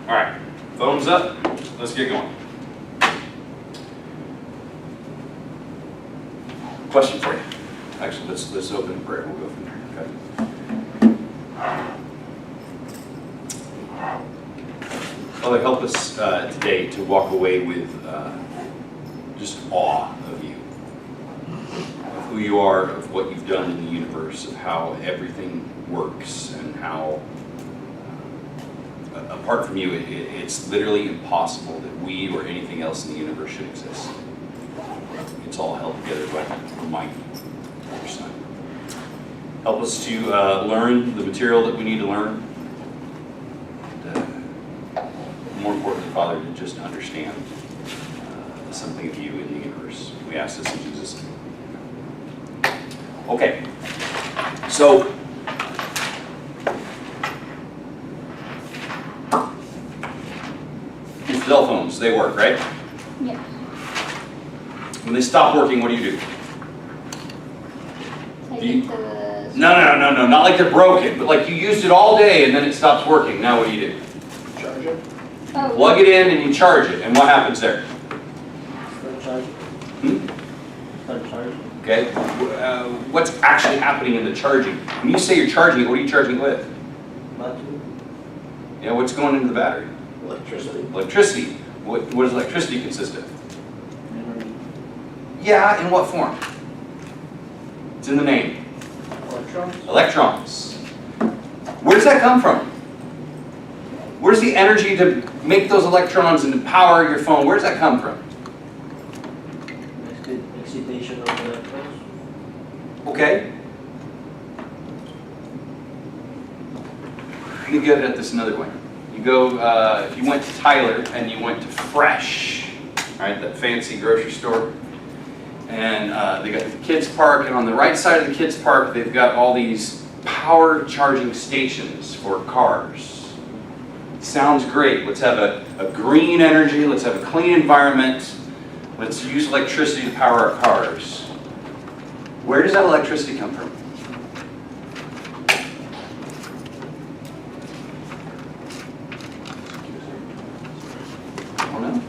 All right, thumbs up. Let's get going. Question for you. Actually, let's open in prayer. We'll go from there. Okay. Father, help us today to walk away with just awe of you, of who you are, of what you've done in the universe, of how everything works, and how apart from you, it's literally impossible that we or anything else in the universe should exist. It's all held together by the might of your Son. Help us to learn the material that we need to learn. And, more importantly, Father, to just understand something of you in the universe. We ask this in Jesus' name. Okay, so your cell phones, they work, right? Yeah. When they stop working, what do you do? Take Do you- it to the... No, not like they're broken, but like you used it all day and then it stops working. Now what do you do? Charge it. Oh, Plug it in and you charge it, and what happens there? Start charging. Start charging. Okay, what's actually happening in the charging? When you say you're charging it, what are you charging it with? Battery. Yeah, what's going into the battery? Electricity. Electricity. What does electricity consist of? Energy. Yeah, in what form? It's in the name. Electrons. Electrons. Where does that come from? Where's the energy to make those electrons and to power your phone? Where does that come from? Excitation of electrons. Okay. Let me get at this another way. You go, if you went to Tyler and you went to Fresh, right, that fancy grocery store, and they got the kids park, and on the right side of the kids park, they've got all these power charging stations for cars. Sounds great. Let's have a green energy. Let's have a clean environment. Let's use electricity to power our cars. Where does that electricity come from? I don't know.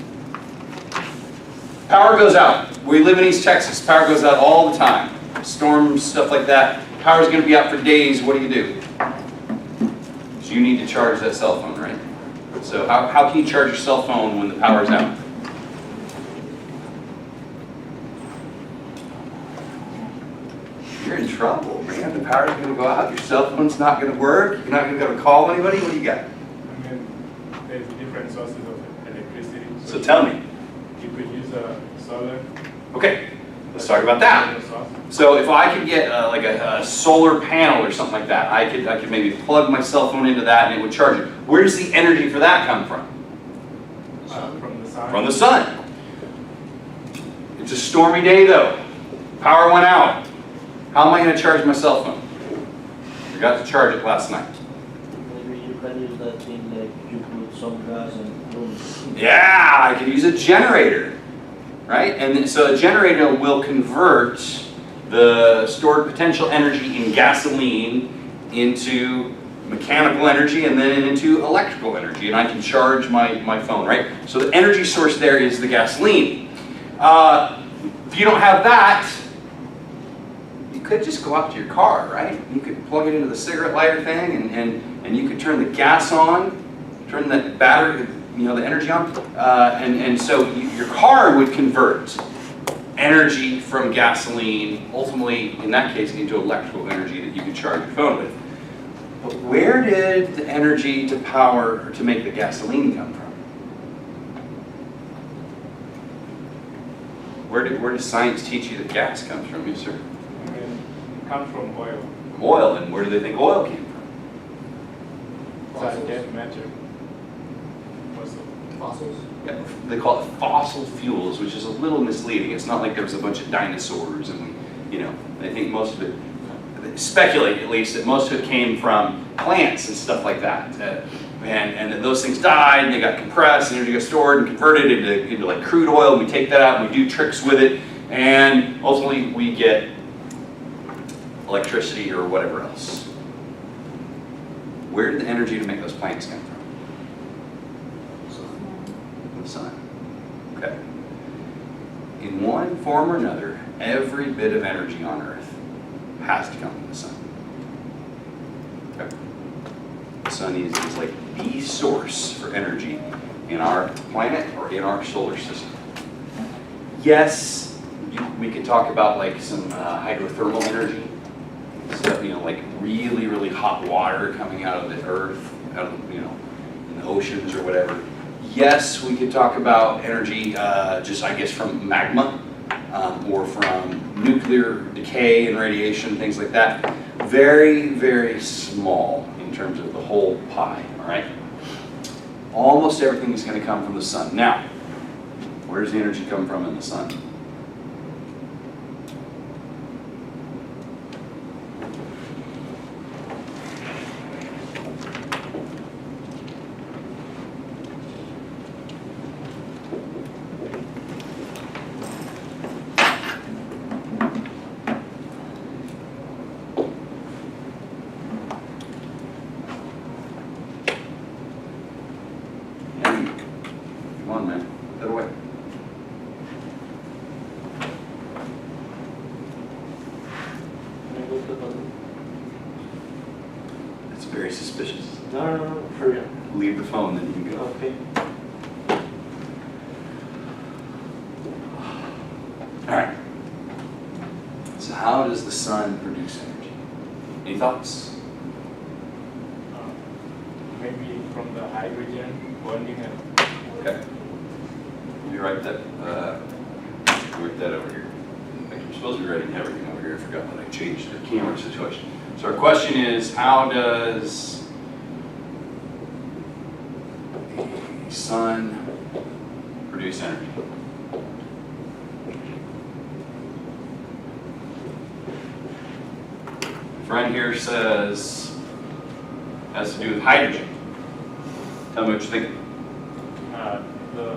Power goes out. We live in East Texas. Power goes out all the time. Storms, stuff like that. Power's going to be out for days. What do? So you need to charge that cell phone, right? So how can you charge your cell phone when the power's out? You're in trouble, man. The power's going to go out. Your cell phone's not going to work. You're not going to be able to call anybody. What do you got? I mean, there's different sources of electricity. So tell me. You could use solar. Okay, let's talk about that. So if I could get like a solar panel or something like that, I could maybe plug my cell phone into that and it would charge it. Where does the energy for that come from? From the sun. From the sun. It's a stormy day though. Power went out. How am I going to charge my cell phone? I forgot to charge it last night. Maybe you can use that thing like you put some gas and boom. Yeah, I could use a generator, right? And so a generator will convert the stored potential energy in gasoline into mechanical energy and then into electrical energy, and I can charge my phone, right? So the energy source there is the gasoline. If you don't have that, you could just go out to your car, right? You could plug it into the cigarette lighter thing and you could turn the gas on, turn that battery, the energy on, and so your car would convert energy from gasoline, ultimately, in that case, into electrical energy that you could charge your phone with. But where did the energy to power or to make the gasoline come from? Where does science teach you that gas comes from? Yes, sir. I mean, it comes from oil. From oil, and where do they think oil came from? It's a dead matter. Fossils. Yeah, they call it fossil fuels, which is a little misleading. It's not like there was a bunch of dinosaurs and I think most of it, they speculate at least, that most of it came from plants and stuff like that. And then those things died and they got compressed, energy got stored and converted into like crude oil. We take that out and we do tricks with it, and ultimately we get electricity or whatever else. Where did the energy to make those plants come from? from the sun. Okay. In one form or another, every bit of energy on Earth has to come from the sun. Okay. The sun is like the source for energy in our planet or in our solar system. Yes, we could talk about like some hydrothermal energy, so, you know, like really, really hot water coming out of the Earth, out of, you know, in the oceans or whatever. Yes, we could talk about energy just, I guess, from magma or from nuclear decay and radiation, things like that. Very, very small in terms of the whole pie, all right? Almost everything is going to come from the sun. Now, where does the energy come from in the sun? Come on, man. Get away. Can I go to the button? It's very suspicious. No, for real. Leave the phone, then you can go. Okay. All right. So how does the sun produce energy? Any thoughts? Maybe from the hydrogen burning and Okay. Let me write that over here. I'm supposed to be writing everything over here. I forgot that I changed the camera situation. So our question is, how does the sun produce energy? Friend here says, has to do with hydrogen. Tell me what you're thinking. the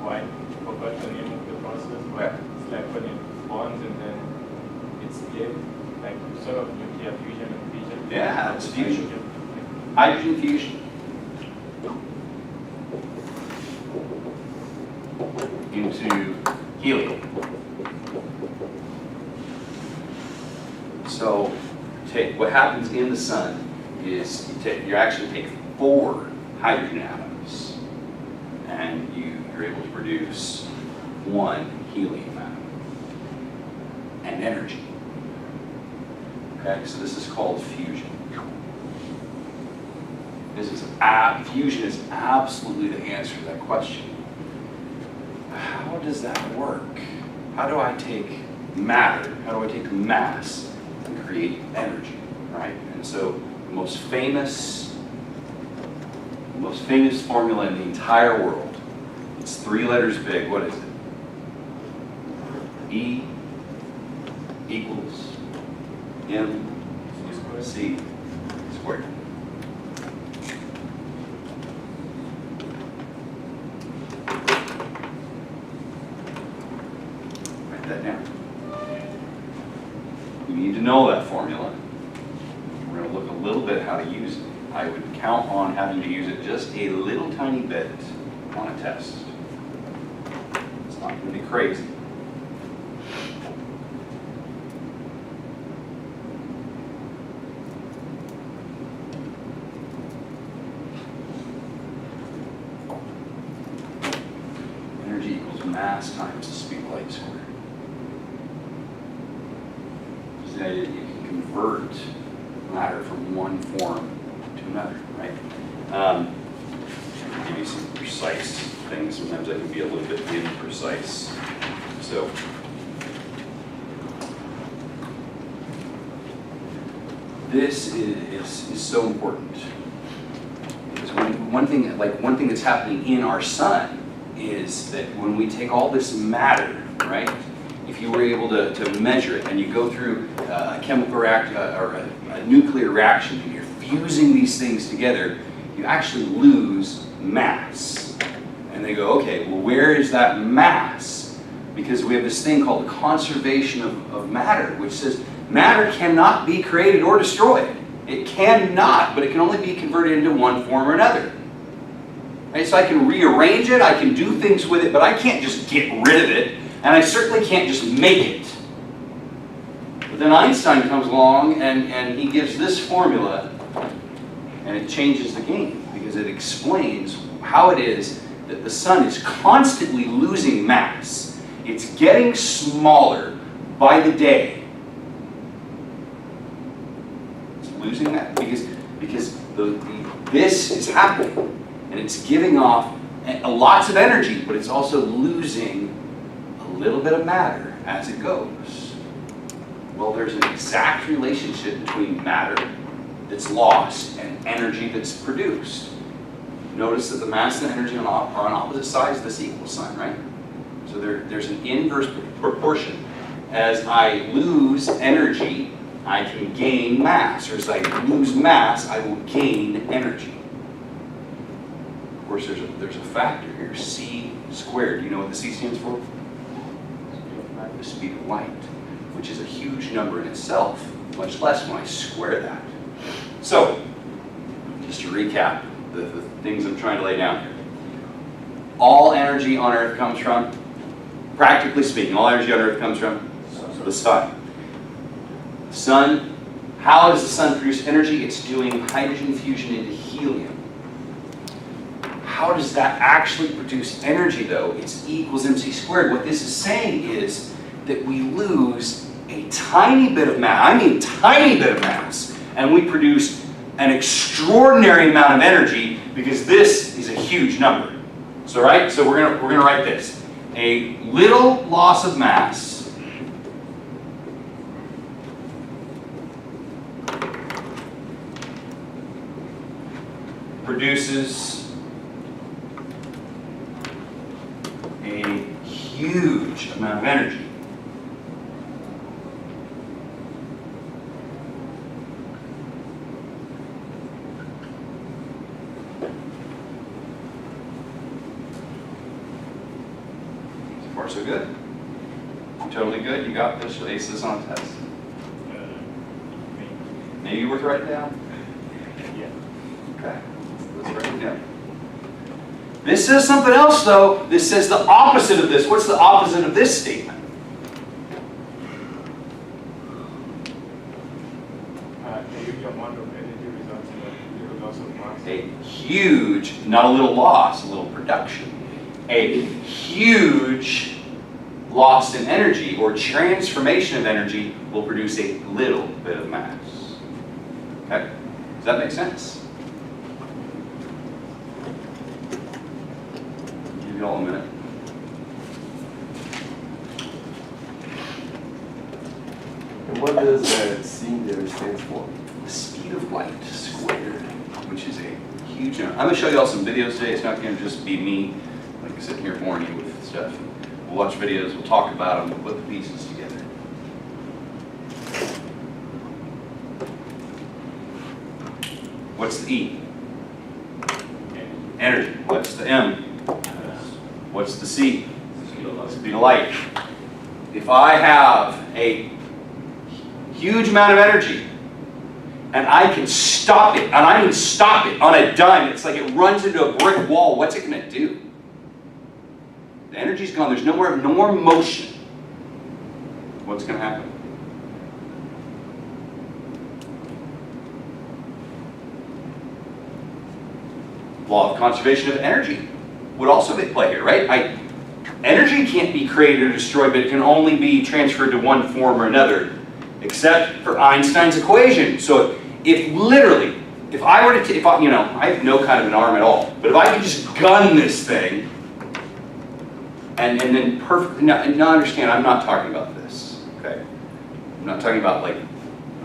white, forgot the name of the process, but Okay. it's like when it bonds and then it's split, like sort of nuclear fusion and fission. Yeah, it's fusion. Hydrogen. Hydrogen fusion. Into helium. So, what happens in the sun is you actually take 4 hydrogen atoms and you're able to produce 1 helium atom and energy. Okay, so this is called fusion. Fusion is absolutely the answer to that question. How does that work? How do I take matter, how do I take mass and create energy, right? And so the most famous formula in the entire world, it's 3 letters big, what is it? E equals MC squared. Write that down. You need to know that formula. We're going to look a little bit how to use it. I would count on having to use it just a little tiny bit on a test. It's not going to be crazy. Energy equals mass times the speed of light squared. So the idea that you can convert matter from one form to another, right? I'll give you some precise things. Sometimes I can be a little bit imprecise. So, this is so important. Because one thing that's happening in our sun is that when we take all this matter, right? If you were able to measure it and you go through a chemical reaction or a nuclear reaction and you're fusing these things together, you actually lose mass. And they go, okay, well, where is that mass? Because we have this thing called the conservation of matter, which says matter cannot be created or destroyed. It cannot, but it can only be converted into one form or another. Right? So I can rearrange it, I can do things with it, but I can't just get rid of it, and I certainly can't just make it. But then Einstein comes along and he gives this formula, and it changes the game, because it explains how it is that the sun is constantly losing mass. It's getting smaller by the day. It's losing that because this is happening, and it's giving off lots of energy, but it's also losing a little bit of matter as it goes. Well, there's an exact relationship between matter that's lost and energy that's produced. Notice that the mass and energy are on opposite sides of this equal sign, right? So there's an inverse proportion. As I lose energy, I can gain mass. Or as I lose mass, I will gain energy. Of course, there's a factor here, c squared. Do you know what the c stands for? The speed of light, which is a huge number in itself, much less when I square that. So, just to recap the things I'm trying to lay down here. All energy on Earth comes from, practically speaking, all energy on Earth comes from the sun. The sun, how does the sun produce energy? It's doing hydrogen fusion into helium. How does that actually produce energy, though? It's E equals mc squared. What this is saying is that we lose a tiny bit of mass, I mean tiny bit of mass, and we produce an extraordinary amount of energy, because this is a huge number. So we're gonna write this. A little loss of mass produces a huge amount of energy. So far, so good? Totally good? You got this? You'll ace this on a test? Maybe worth writing down? Yeah. Okay. Let's write it down. This says something else, though. This says the opposite of this. What's the opposite of this statement? A huge amount of energy results in a little loss of mass. A huge, not a little loss, a little production. A huge loss in energy or transformation of energy will produce a little bit of mass. Okay? Does that make sense? Give you all a minute. And what does C there stand for? The speed of light squared, which is a huge number. I'm going to show you all some videos today. It's not going to just be me, like sitting here boring you with stuff. We'll watch videos, we'll talk about them, we'll put the pieces together. What's the E? Energy. What's the M? What's the C? Speed of light. If I have a huge amount of energy, and I can stop it, and I mean stop it on a dime, it's like it runs into a brick wall, what's it going to do? The energy's gone, there's no more motion. What's going to happen? Law of conservation of energy would also be at play here, right? Energy can't be created or destroyed, but it can only be transferred to one form or another, except for Einstein's equation. So if I were to, I have no kind of an arm at all, but if I could just gun this thing, and then perfectly, now understand, I'm not talking about this, okay? I'm not talking about like a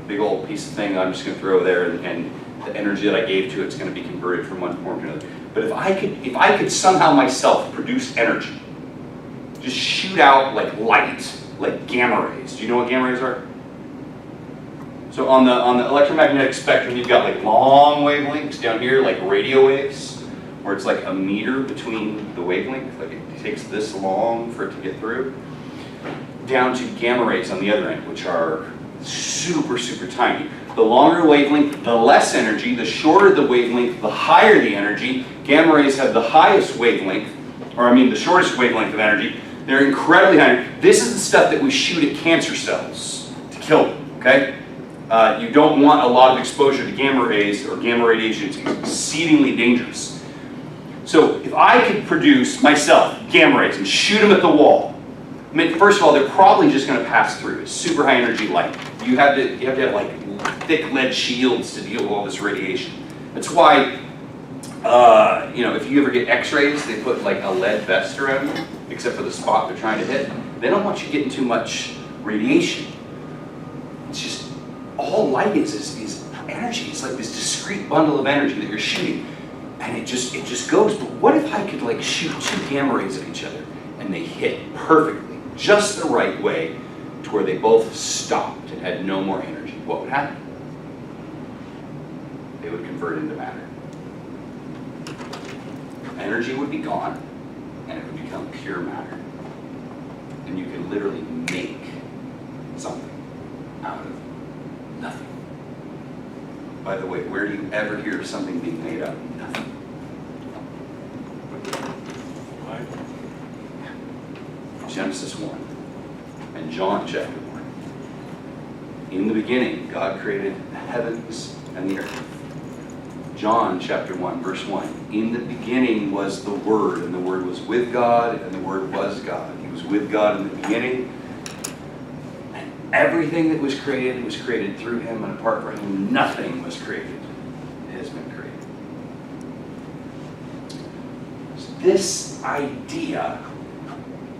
big old piece of thing that I'm just going to throw there and the energy that I gave to it's going to be converted from one form to another. But if I could somehow myself produce energy, just shoot out like light, like gamma rays. Do you know what gamma rays are? So on the electromagnetic spectrum, you've got like long wavelengths down here, like radio waves, where it's like a meter between the wavelength, like it takes this long for it to get through, down to gamma rays on the other end, which are super, super tiny. The longer the wavelength, the less energy. The shorter the wavelength, the higher the energy. Gamma rays have the highest wavelength, or I mean the shortest wavelength of energy. They're incredibly high. This is the stuff that we shoot at cancer cells to kill them, okay? You don't want a lot of exposure to gamma rays or gamma radiation. It's exceedingly dangerous. So if I could produce myself gamma rays and shoot them at the wall, I mean, first of all, they're probably just going to pass through. It's super high energy light. You have to have like thick lead shields to deal with all this radiation. That's why, you know, if you ever get X-rays, they put like a lead vest around you, except for the spot they're trying to hit. They don't want you getting too much radiation. It's just all light is energy. It's like this discrete bundle of energy that you're shooting, and it just goes. But what if I could like shoot two gamma rays at each other and they hit perfectly, just the right way, to where they both stopped and had no more energy? What would happen? They would convert into matter. Energy would be gone, and it would become pure matter. And you could literally make something out of nothing. By the way, where do you ever hear of something being made out of nothing? Genesis 1 and John chapter 1. In the beginning, God created the heavens and the earth. John chapter 1, verse 1. In the beginning was the Word, and the Word was with God, and the Word was God. He was with God in the beginning. And everything that was created through Him, and apart from Him, nothing was created. It has been created. So this idea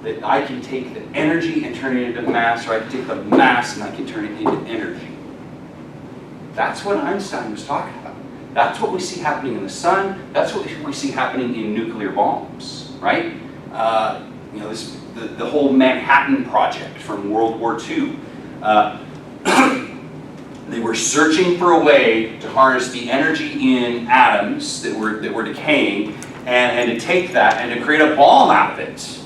that I can take the energy and turn it into mass, or I can take the mass and I can turn it into energy. That's what Einstein was talking about. That's what we see happening in the sun. That's what we see happening in nuclear bombs, right? You know, the whole Manhattan Project from World War II. They were searching for a way to harness the energy in atoms that were decaying, and to take that and to create a bomb out of it.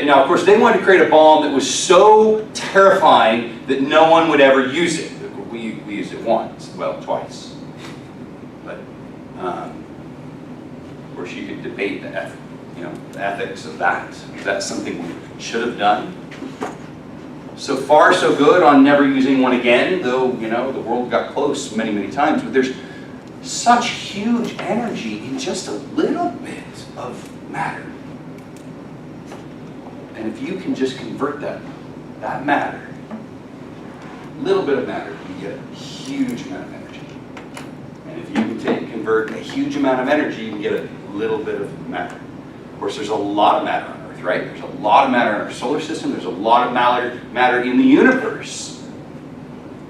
Now, of course, they wanted to create a bomb that was so terrifying that no one would ever use it. We used it once, well, twice. But, of course, you could debate the ethics of that. Is that something we should have done? So far, so good on never using one again, though, you know, the world got close many, many times. But there's such huge energy in just a little bit of matter. And if you can just convert that matter, a little bit of matter, you get a huge amount of energy. And if you can convert a huge amount of energy, you can get a little bit of matter. Of course, there's a lot of matter on Earth, right? There's a lot of matter in our solar system. There's a lot of matter in the universe.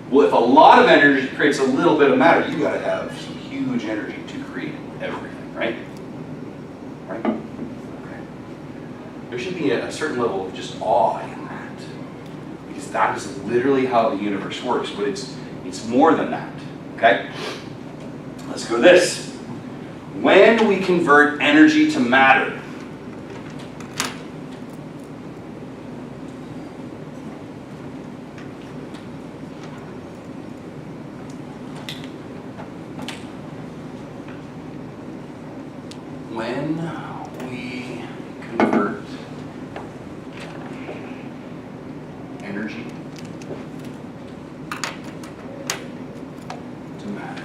Well, if a lot of energy creates a little bit of matter, you've got to have some huge energy to create everything, right? Right? There should be a certain level of just awe in that, because that is literally how the universe works, but it's more than that, okay? Let's go to this. When we convert energy to matter, energy to matter.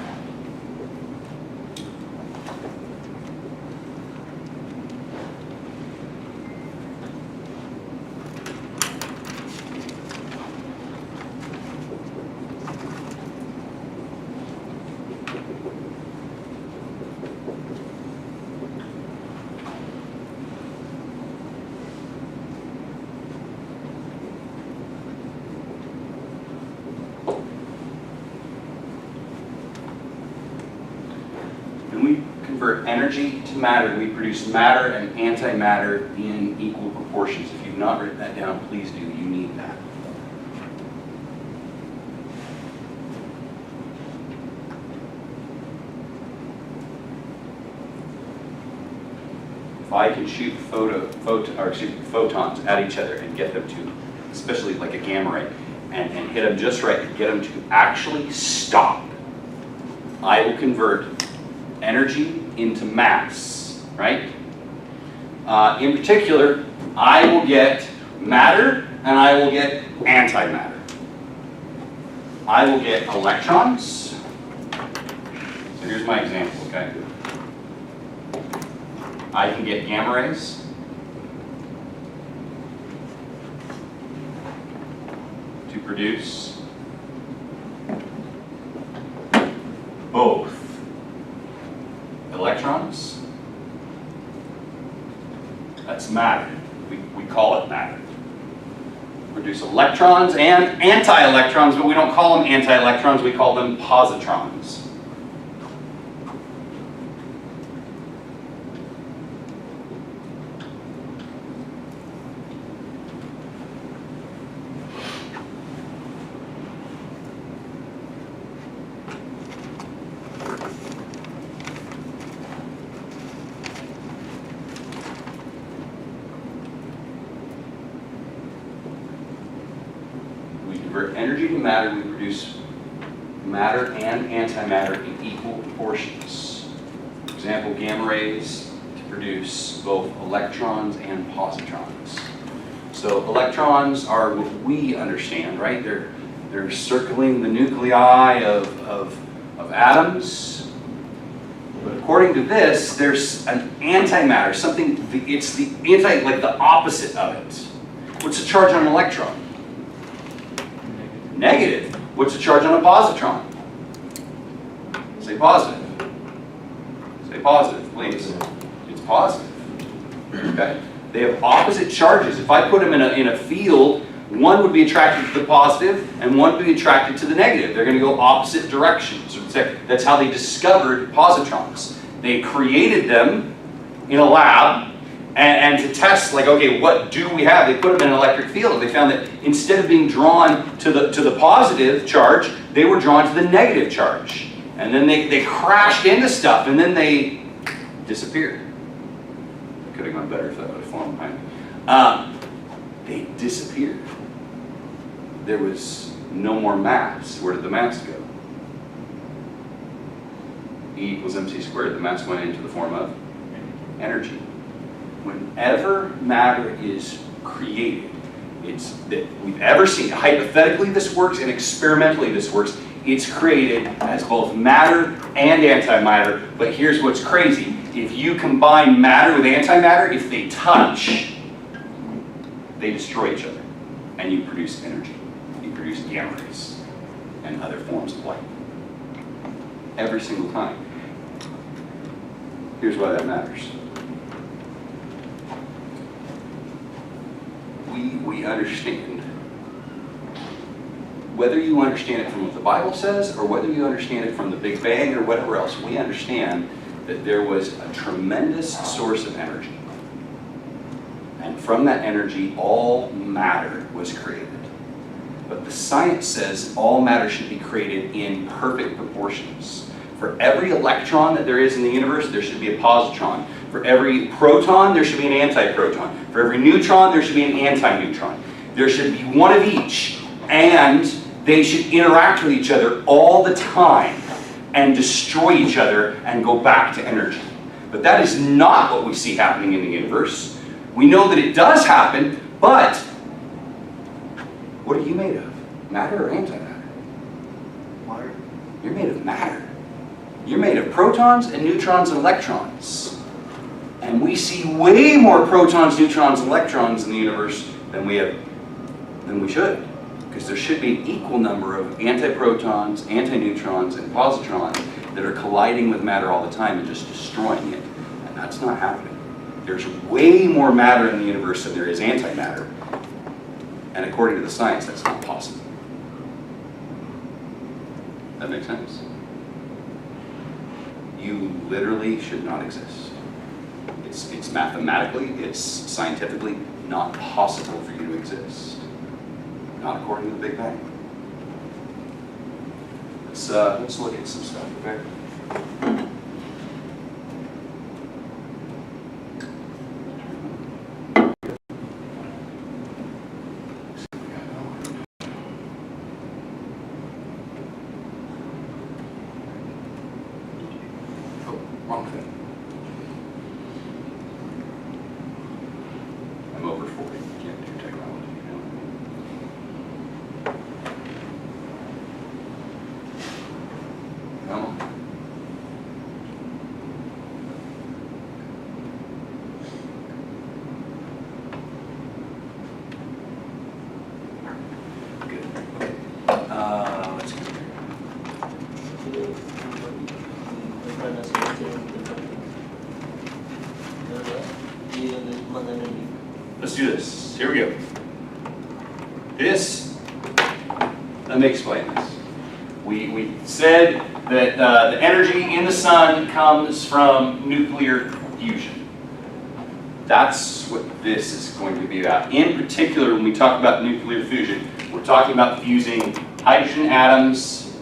Convert energy to matter, we produce matter and antimatter in equal proportions. If you've not written that down, please do. You need that. If I can shoot photons at each other and get them to, especially like a gamma ray, and hit them just right to get them to actually stop, I will convert energy into mass, right? In particular, I will get matter and I will get antimatter. I will get electrons. So here's my example, okay? I can get gamma rays. To produce both electrons. That's matter. We call it matter. Produce electrons and anti-electrons, but we don't call them anti-electrons, we call them positrons. Energy to matter, we produce matter and antimatter in equal proportions. For example, gamma rays to produce both electrons and positrons. So electrons are what we understand, right? They're circling the nuclei of atoms. But according to this, there's an antimatter, something, it's the anti, like the opposite of it. What's the charge on an electron? Negative. What's the charge on a positron? Say positive. Say positive, please. It's positive. Okay? They have opposite charges. If I put them in a field, one would be attracted to the positive and one would be attracted to the negative. They're going to go opposite directions. That's how they discovered positrons. They created them in a lab. And to test, like, okay, what do we have? They put them in an electric field, and they found that instead of being drawn to the positive charge, they were drawn to the negative charge. And then they crashed into stuff, and then they disappeared. Could have gone better if that would have fallen behind. They disappeared. There was no more mass. Where did the mass go? E equals mc squared. The mass went into the form of energy. Whenever matter is created, it's that we've ever seen, hypothetically this works and experimentally this works, it's created as both matter and antimatter. But here's what's crazy. If you combine matter with antimatter, if they touch, they destroy each other. And you produce energy. You produce gamma rays and other forms of light. Every single time. Here's why that matters. We understand, whether you understand it from what the Bible says or whether you understand it from the Big Bang or whatever else, we understand that there was a tremendous source of energy. And from that energy, all matter was created. But the science says all matter should be created in perfect proportions. For every electron that there is in the universe, there should be a positron. For every proton, there should be an antiproton. For every neutron, there should be an antineutron. There should be one of each, and they should interact with each other all the time and destroy each other and go back to energy. But that is not what we see happening in the universe. We know that it does happen, but what are you made of? Matter or antimatter? Matter. You're made of matter. You're made of protons and neutrons and electrons. And we see way more protons, neutrons, and electrons in the universe than we should. Because there should be an equal number of antiprotons, antineutrons, and positrons that are colliding with matter all the time and just destroying it. And that's not happening. There's way more matter in the universe than there is antimatter. And according to the science, that's not possible. That makes sense? You literally should not exist. It's mathematically, it's scientifically not possible for you to exist. Not according to the Big Bang. Let's look at some stuff, okay? do this. Here we go. Let me explain this. We said that the energy in the sun comes from nuclear fusion. That's what this is going to be about. In particular, when we talk about nuclear fusion, we're talking about fusing hydrogen atoms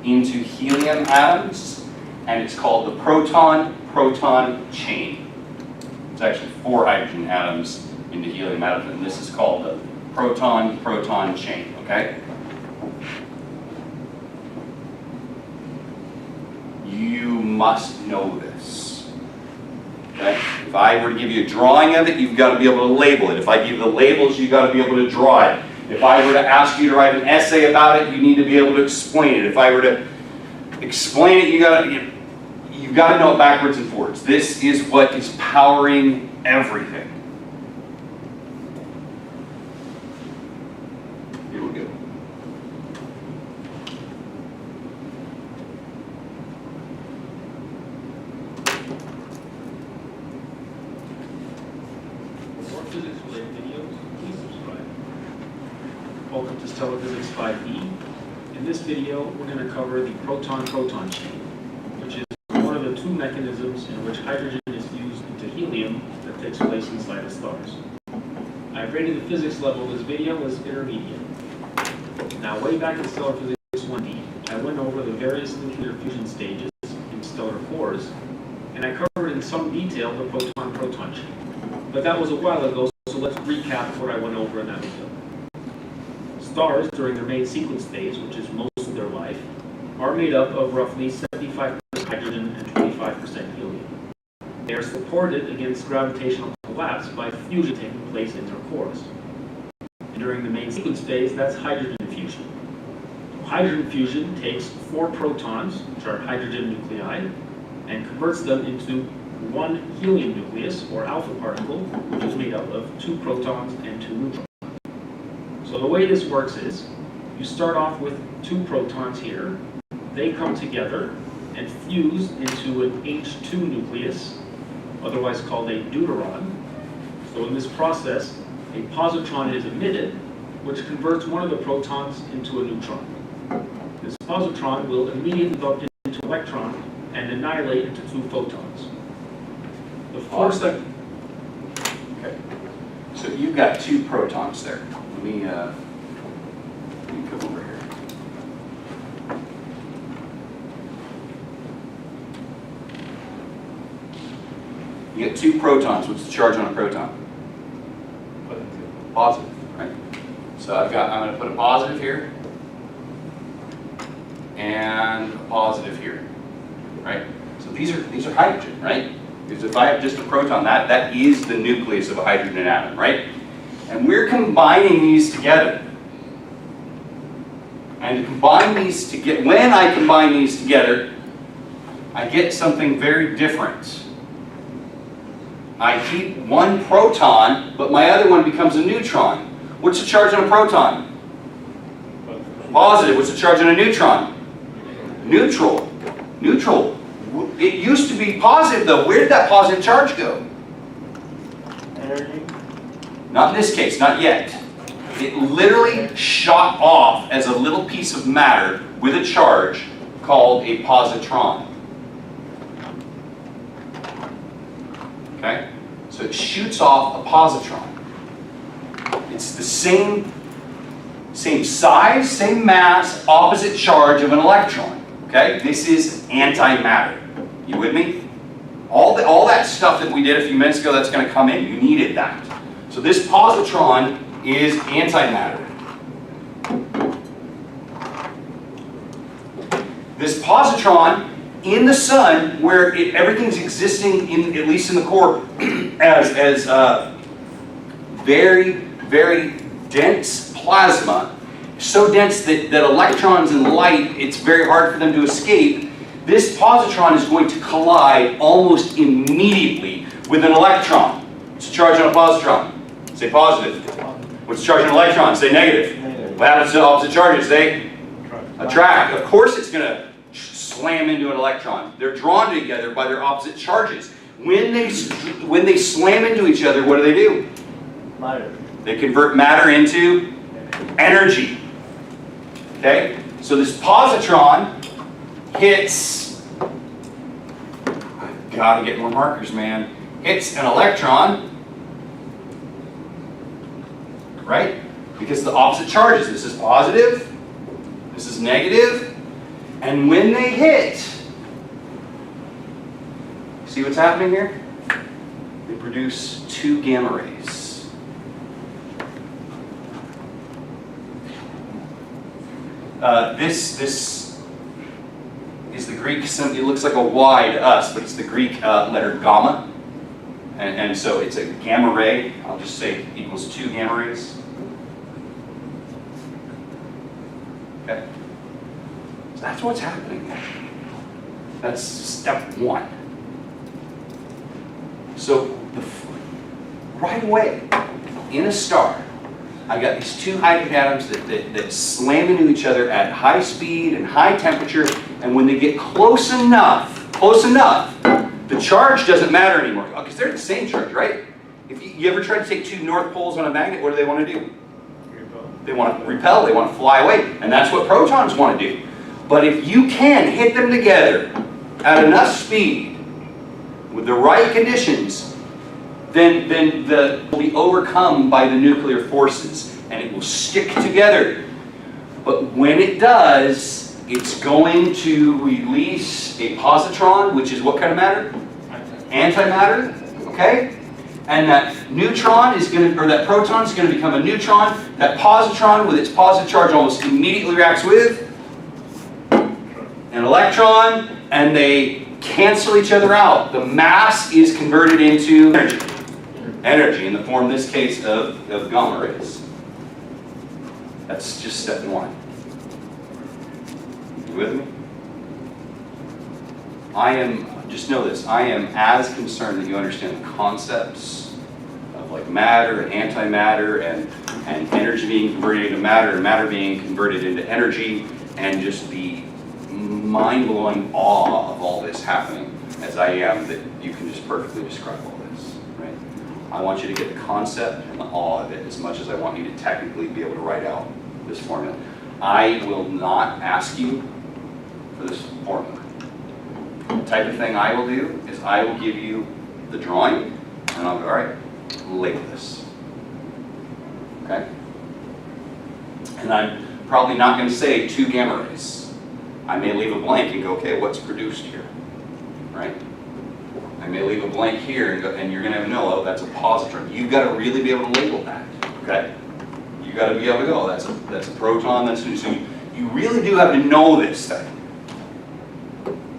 into helium atoms, and it's called the proton-proton chain. It's actually 4 hydrogen atoms into helium atoms, and this is called the proton-proton chain, okay? You must know this, okay? If I were to give you a drawing of it, you've got to be able to label it. If I give you the labels, you've got to be able to draw it. If I were to ask you to write an essay about it, you need to be able to explain it. If I were to explain it, you've got to know it backwards and forwards. This is what is powering everything. Here we go. For more physics-related videos, please subscribe. Welcome to Stellar Physics 5e. In this video, we're going to cover the proton-proton chain, which is one of the 2 mechanisms in which hydrogen is fused into helium that takes place inside of stars. I've rated the physics level of this video as intermediate. Now, way back in Stellar Physics 1D, I went over the various nuclear fusion stages in stellar cores, and I covered in some detail the proton-proton chain. But that was a while ago, so let's recap what I went over in that video. Stars, during their main sequence phase, which is most of their life, are made up of roughly 75% hydrogen and 25% helium. They are supported against gravitational collapse by fusion taking place in their cores. And during the main sequence phase, that's hydrogen fusion. Hydrogen fusion takes 4 protons, which are hydrogen nuclei, and converts them into 1 helium nucleus, or alpha particle, which is made up of 2 protons and 2 neutrons. So the way this works is, you start off with 2 protons here, they come together and fuse into an H2 nucleus, otherwise called a deuteron. So in this process, a positron is emitted, which converts one of the protons into a neutron. This positron will immediately bump into an electron and annihilate into 2 photons. The force that... Okay. So you've got 2 protons there. Let me come over here. You get 2 protons. What's the charge on a proton? Positive, right? So I'm going to put a positive here and a positive here, right? So these are hydrogen, right? Because if I have just a proton, that is the nucleus of a hydrogen atom, right? And we're combining these together. And to combine these together, when I combine these together, I get something very different. I keep 1 proton, but my other one becomes a neutron. What's the charge on a proton? Positive. What's the charge on a neutron? Neutral. Neutral. It used to be positive, though. Where did that positive charge go? Energy. Not in this case, not yet. It literally shot off as a little piece of matter with a charge called a positron. Okay? So it shoots off a positron. It's the same size, same mass, opposite charge of an electron. Okay? This is antimatter. You with me? All that stuff that we did a few minutes ago, that's going to come in. You needed that. So this positron is antimatter. This positron in the sun, where everything's existing, at least in the core, as very, very dense plasma, so dense that electrons and light, it's very hard for them to escape. This positron is going to collide almost immediately with an electron. What's the charge on a positron? Say positive. What's the charge on an electron? Say negative. Negative. What happens to opposite charges? They attract. Of course it's going to slam into an electron. They're drawn together by their opposite charges. When they slam into each other, what do? Matter. They convert matter into energy. Okay? So this positron hits, I've got to get more markers, man, hits an electron, right? Because the opposite charges. This is positive, this is negative, and when they hit, see what's happening here? They produce 2 gamma rays. This is the Greek symbol. It looks like a Y to us, but it's the Greek letter gamma. And so it's a gamma ray. I'll just say equals 2 gamma rays. Okay. So that's what's happening there. That's step 1. So right away, in a star, I got these 2 hydrogen atoms that slam into each other at high speed and high temperature, and when they get close enough, the charge doesn't matter anymore, because they're the same charge, right? If you ever try to take 2 north poles on a magnet, what do they want to do? They want to repel, they want to fly away, and that's what protons want to do. But if you can hit them together at enough speed, with the right conditions, then will be overcome by the nuclear forces, and it will stick together. But when it does, it's going to release a positron, which is what kind of matter? Antimatter, okay? And that neutron is going to, or that proton is going to become a neutron. That positron, with its positive charge, almost immediately reacts with an electron, and they cancel each other out. The mass is converted into energy. Energy in the form, in this case, of gamma rays. That's just step 1. You with me? Just know this, I am as concerned that you understand the concepts of like matter and antimatter and energy being converted into matter and matter being converted into energy, and just the mind-blowing awe of all this happening as I am that you can just perfectly describe all this, right? I want you to get the concept and the awe of it as much as I want you to technically be able to write out this formula. I will not ask you for this formula. The type of thing I will do is I will give you the drawing, and I'll go, all right, label this. Okay? And I'm probably not going to say 2 gamma rays. I may leave a blank and go, okay, what's produced here? Right? I may leave a blank here and go, and you're going to know, oh, that's a positron. You've got to really be able to label that. Okay? You've got to be able to go, that's a proton, that's a, so you really do have to know this thing.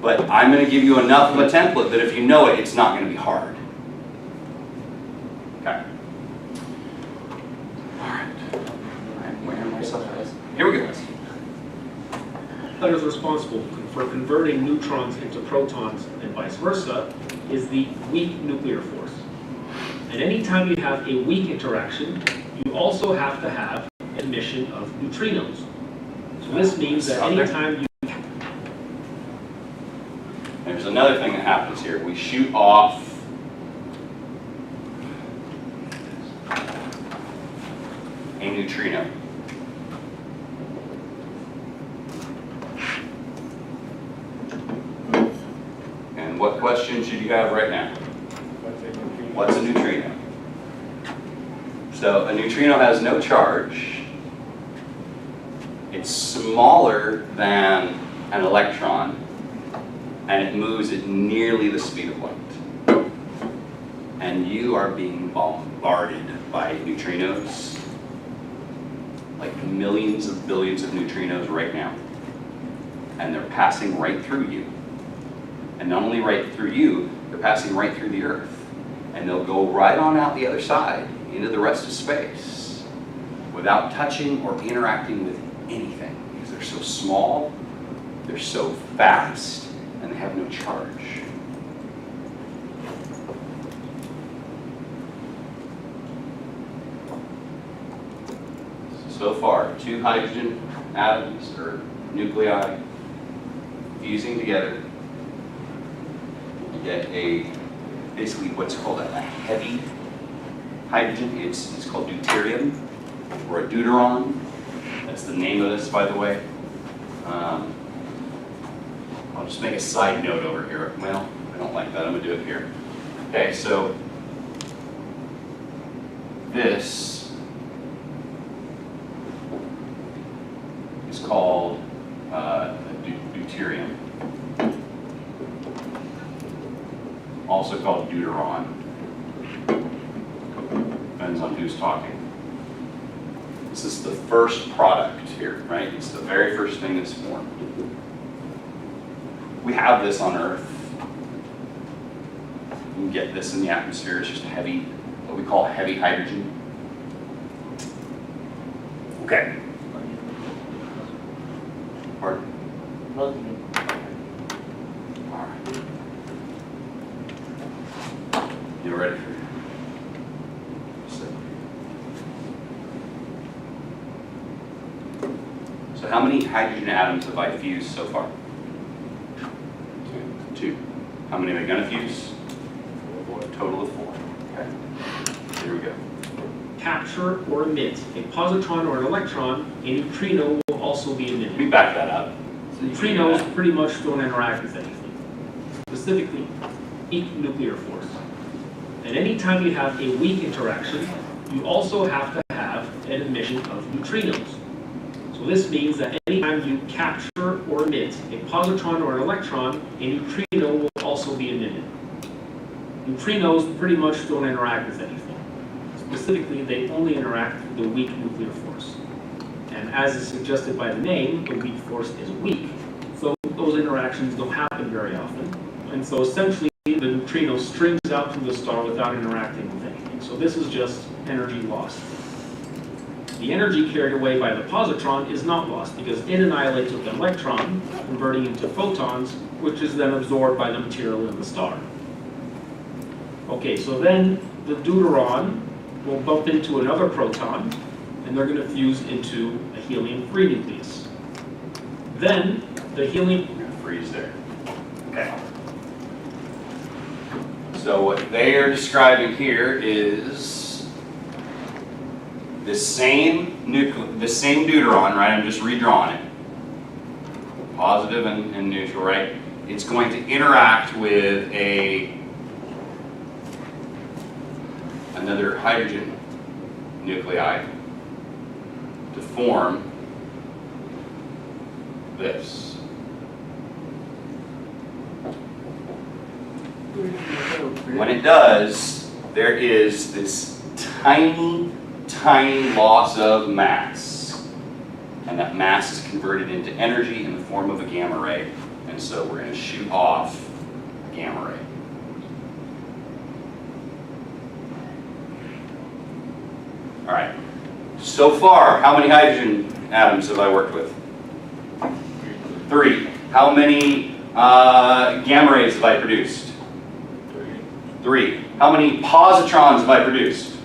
But I'm going to give you enough of a template that if you know it, it's not going to be hard. Okay. All right. I'm wearing myself out. Here we go. That is responsible for converting neutrons into protons and vice versa is the weak nuclear force. And anytime you have a weak interaction, you also have to have emission of neutrinos. So this means that anytime you... There's another thing that happens here. We shoot off a neutrino. And what question should you have right now? What's a neutrino? So a neutrino has no charge. It's smaller than an electron, and it moves at nearly the speed of light. And you are being bombarded by neutrinos, like millions of billions of neutrinos right now. And they're passing right through you. And not only right through you, they're passing right through the Earth. And they'll go right on out the other side into the rest of space without touching or interacting with anything, because they're so small, they're so fast, and they have no charge. So far, 2 hydrogen atoms or nuclei fusing together. You get basically what's called a heavy hydrogen. It's called deuterium or a deuteron. That's the name of this, by the way. I'll just make a side note over here. Well, I don't like that. I'm going to do it here. Okay, so this is called deuterium, also called deuteron. Depends on who's talking. This is the first product here, right? It's the very first thing that's formed. We have this on Earth. You can get this in the atmosphere. It's just heavy, what we call heavy hydrogen. Okay. Pardon? Nothing. All right. You ready for So how many hydrogen atoms have I fused so far? Two. How many am I going to fuse? A total of 4. Okay. Here we go. Capture or emit a positron or an electron, a neutrino will also be Let me emitted. back that up. Neutrinos pretty much don't interact with anything, specifically weak nuclear force. And anytime you have a weak interaction, you also have to have an emission of neutrinos. So this means that anytime you capture or emit a positron or an electron, a neutrino will also be emitted. Neutrinos pretty much don't interact with anything. Specifically, they only interact with the weak nuclear force. And as is suggested by the name, the weak force is weak. So those interactions don't happen very often. And so essentially, the neutrino strings out from the star without interacting with anything. So this is just energy lost. The energy carried away by the positron is not lost because it annihilates with an electron, converting into photons, which is then absorbed by the material in the star. Okay, so then the deuteron will bump into another proton, and they're going to fuse into a helium-3 nucleus. Then the helium... We're going to freeze there. Okay. So what they are describing here is this same deuteron, right? I'm just redrawing it. Positive and neutral, right? It's going to interact with another hydrogen nuclei to form this. When it does, there is this tiny, tiny loss of mass. And that mass is converted into energy in the form of a gamma ray. And so we're going to shoot off a gamma ray. All right. So far, how many hydrogen atoms have I worked with? 3. How many gamma rays have I produced? 3. How many positrons have I produced?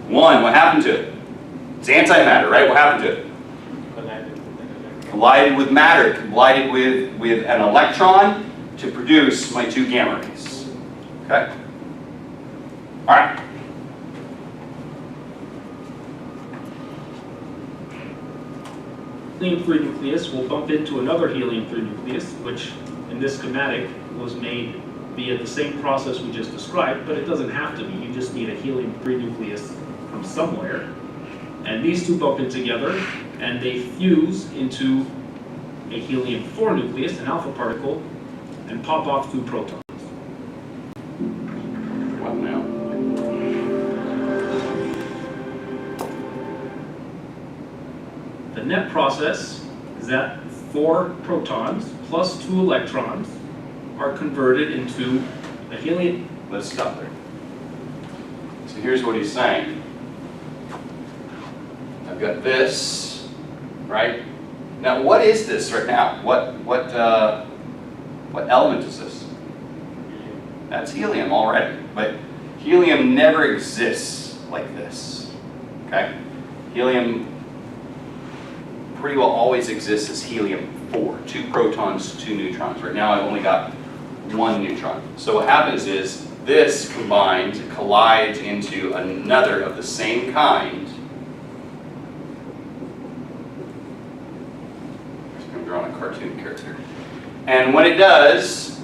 1. What happened to it? It's antimatter, right? What happened to it? Collided with matter, collided with an electron to produce my 2 gamma rays. Okay? All right. Helium-3 nucleus will bump into another helium-3 nucleus, which in this schematic was made via the same process we just described, but it doesn't have to be. You just need a helium-3 nucleus from somewhere. And these two bump in together, and they fuse into a helium-4 nucleus, an alpha particle, and pop off 2 protons. Well, now. The net process is that 4 protons plus 2 electrons are converted into a helium. Let's stop there. So here's what he's saying. I've got this, right? Now, what is this right now? What element is this? That's helium already, but helium never exists like this. Okay? Helium pretty well always exists as helium-4, 2 protons, 2 neutrons. Right now, I've only got 1 neutron. So what happens is this combined collides into another of the same kind. I'm drawing a cartoon character. And when it does,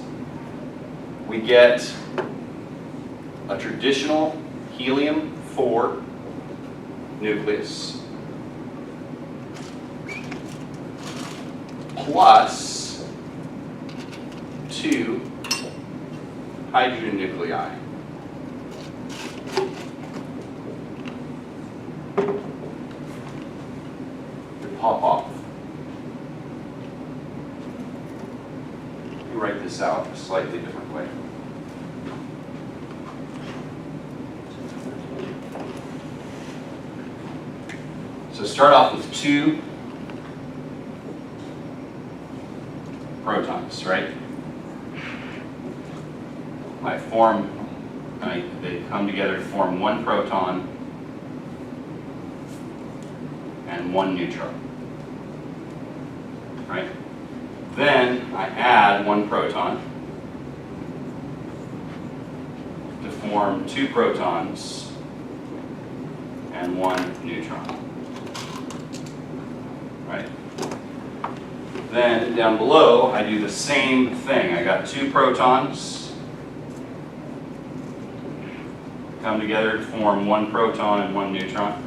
we get a traditional helium-4 nucleus plus 2 hydrogen nuclei. They pop off. Let me write this out a slightly different way. So start off with 2 protons, right? They come together to form 1 proton and 1 neutron, right? Then I add 1 proton to form 2 protons and 1 neutron, right? Then down below, I do the same thing. I got 2 protons come together to form 1 proton and 1 neutron.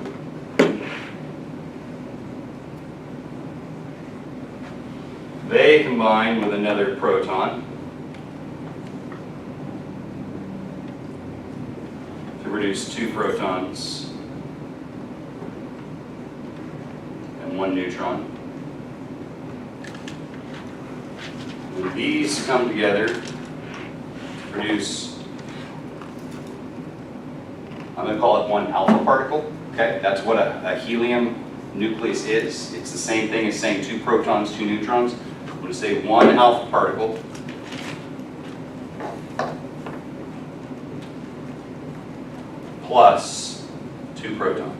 They combine with another proton to produce 2 protons and 1 neutron. And these come together to produce, I'm going to call it 1 alpha particle. Okay, that's what a helium nucleus is. It's the same thing as saying 2 protons, 2 neutrons. I'm going to say 1 alpha particle plus 2 protons.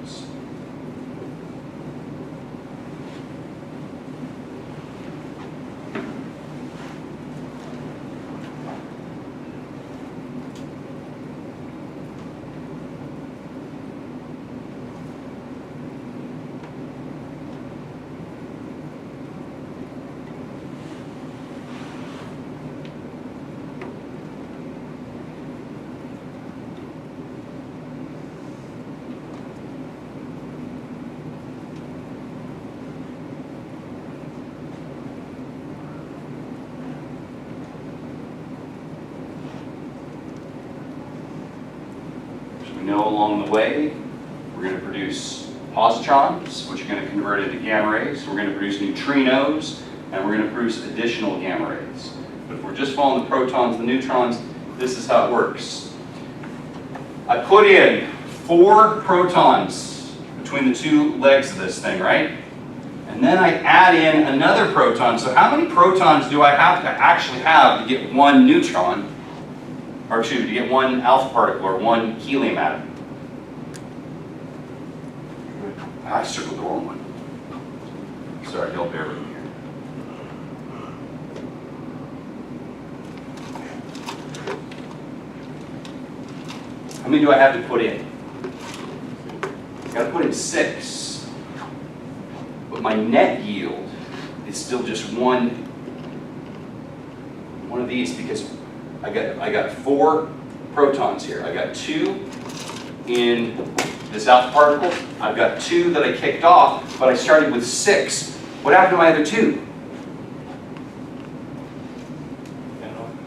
Along the way, we're going to produce positrons, which are going to convert into gamma rays. We're going to produce neutrinos, and we're going to produce additional gamma rays. But if we're just following the protons and the neutrons, this is how it works. I put in 4 protons between the 2 legs of this thing, right? And then I add in another proton. So how many protons do I have to actually have to get 1 neutron, or excuse me, to get 1 alpha particle or 1 helium atom? I circled the wrong one. Sorry, don't bear with me here. How many do I have to put in? I've got to put in 6. But my net yield is still just one of these, because I got 4 protons here. I got 2 in this alpha particle. I've got 2 that I kicked off, but I started with 6. What happened to my other 2?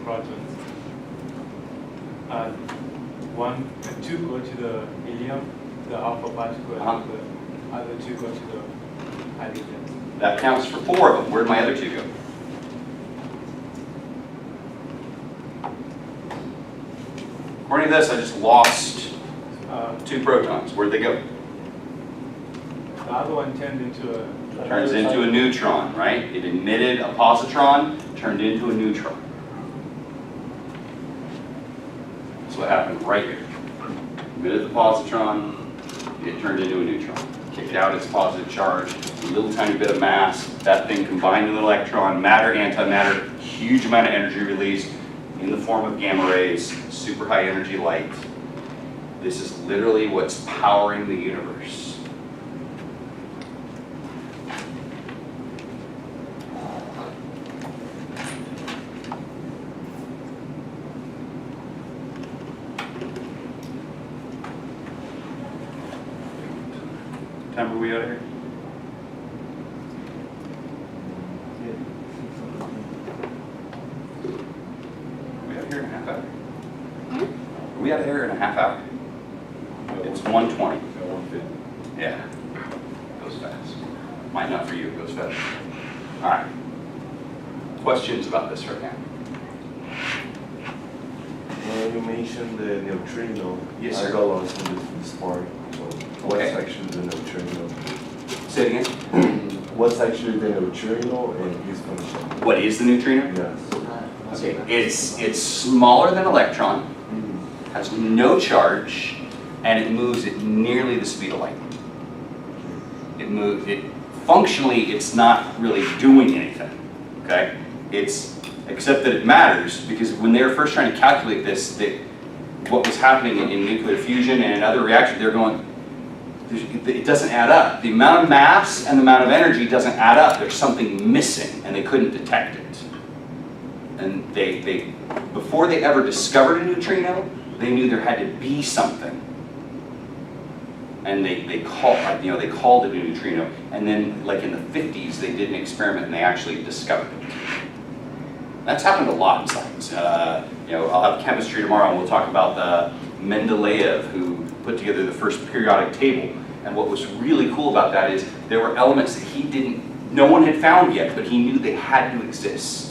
Protons. 2 go to the helium, the alpha particle, and the other 2 go to the hydrogen. That counts for 4 of them. Where'd my other 2 go? According to this, I just lost 2 protons. Where'd they go? The other one turns into a neutron, right? It emitted a positron, turned into a neutron. That's what happened right here. Emitted the positron, it turned into a neutron. Kicked out its positive charge, a little tiny bit of mass. That thing combined with an electron, matter, antimatter, huge amount of energy released. in the form of gamma rays, super high energy light. This is literally what's powering the universe. Time are we out of here? Are we out of here in a half hour? Are we out of here in a half hour? It's 1:20. Yeah, goes fast. Might not for you, it goes fast. All right. Questions about this right now? You mentioned the neutrino. Yes, I sir. got lost in this part. So what's Okay. actually the neutrino? Say it again. What's actually the neutrino and his function? What is the neutrino? Yes. Okay, it's smaller than electron, has no charge, and it moves at nearly the speed of light. Functionally, it's not really doing anything, okay? Except that it matters, because when they were first trying to calculate this, what was happening in nuclear fusion and in other reactions, they're going, it doesn't add up. The amount of mass and the amount of energy doesn't add up. There's something missing, and they couldn't detect it. And before they ever discovered a neutrino, they knew there had to be something. And they called it a neutrino. And then, like in the 50s, they did an experiment and they actually discovered it. That's happened a lot in science. I'll have chemistry tomorrow, and we'll talk about Mendeleev, who put together the first periodic table. And what was really cool about that is there were elements that no one had found yet, but he knew they had to exist.